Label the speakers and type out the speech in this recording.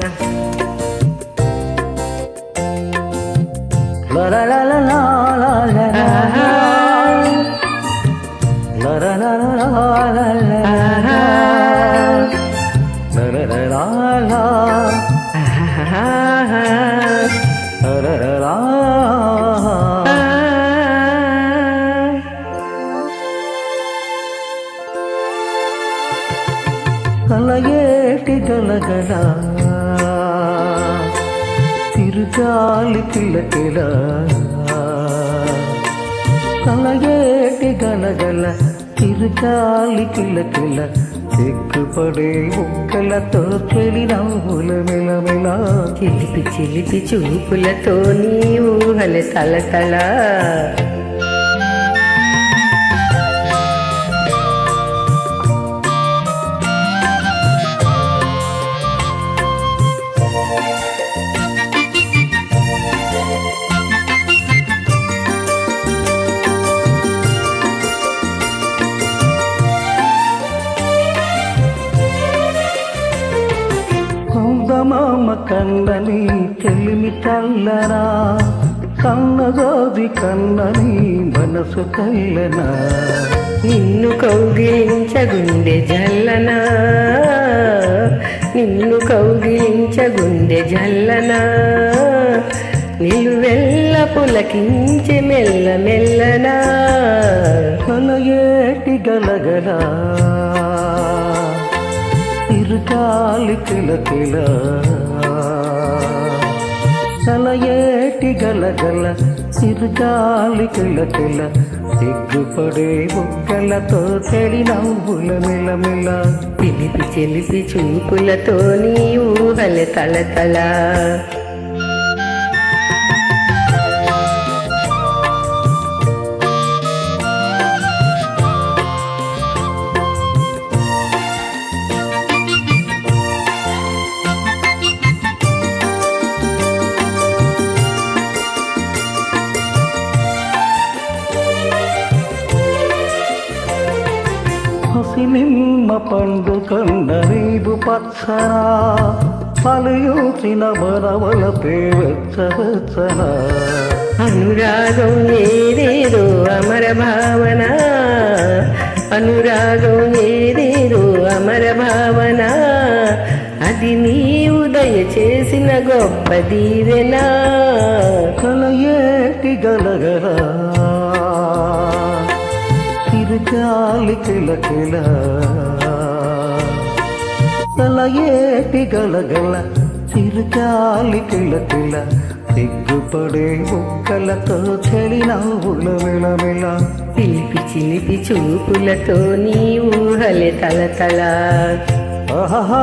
Speaker 1: La la la la la la la la la la la la la la la la కలయేటి గలగల తిరుగాలి కిలకిల కలయేటి గలగల తిరుగాలి కిలకిల సిగ్గుపడే ముక్కలతో చెలి నవ్వుల మెలమెల
Speaker 2: చిలిపి చిలిపి చూపులతో నీ ఊహల తలతల
Speaker 1: మామ కన్నని చెలిమి కల్లనా కన్నగోది కన్నని మనసు కల్లనా
Speaker 2: నిన్ను కౌగిలించగుండె జల్లనా నిన్ను కౌగిలించగుండె జల్లనా నిలువెల్ల పులకించి మెల్ల మెల్లనా
Speaker 1: కలయేటి గలగల తిరుగాలి కిలకిల కలయేటి గలగల తిరుగాలి కిలకిల సిగ్గుపడే బుగ్గలతో చెడి నవ్వుల మెలమెల
Speaker 2: పిలిపి చెలిపి చూపులతో నీ ఊహల తలతల
Speaker 1: నిమ్మ పండు కన్న రీబు పచ్చనా పలుయూచిన బరవల పేవెచ్చవచ్చనా
Speaker 2: అనురాగం ఏదేదో అమర భావన అనురాగం ఏదేదో అమర భావన అది నీవు దయచేసిన గొప్ప దీవెన
Speaker 1: కలయేటి గలగల తిరుగాలి కిలకిల కలయేటి గలగల తిరుగాలి కిలకిల సిగ్గుపడే ముక్కలతో చెడి నవ్వుల మెలమెల
Speaker 2: పిలిపి చిలిపి చూపులతో నీ ఊహలే తలతల
Speaker 1: ఆహా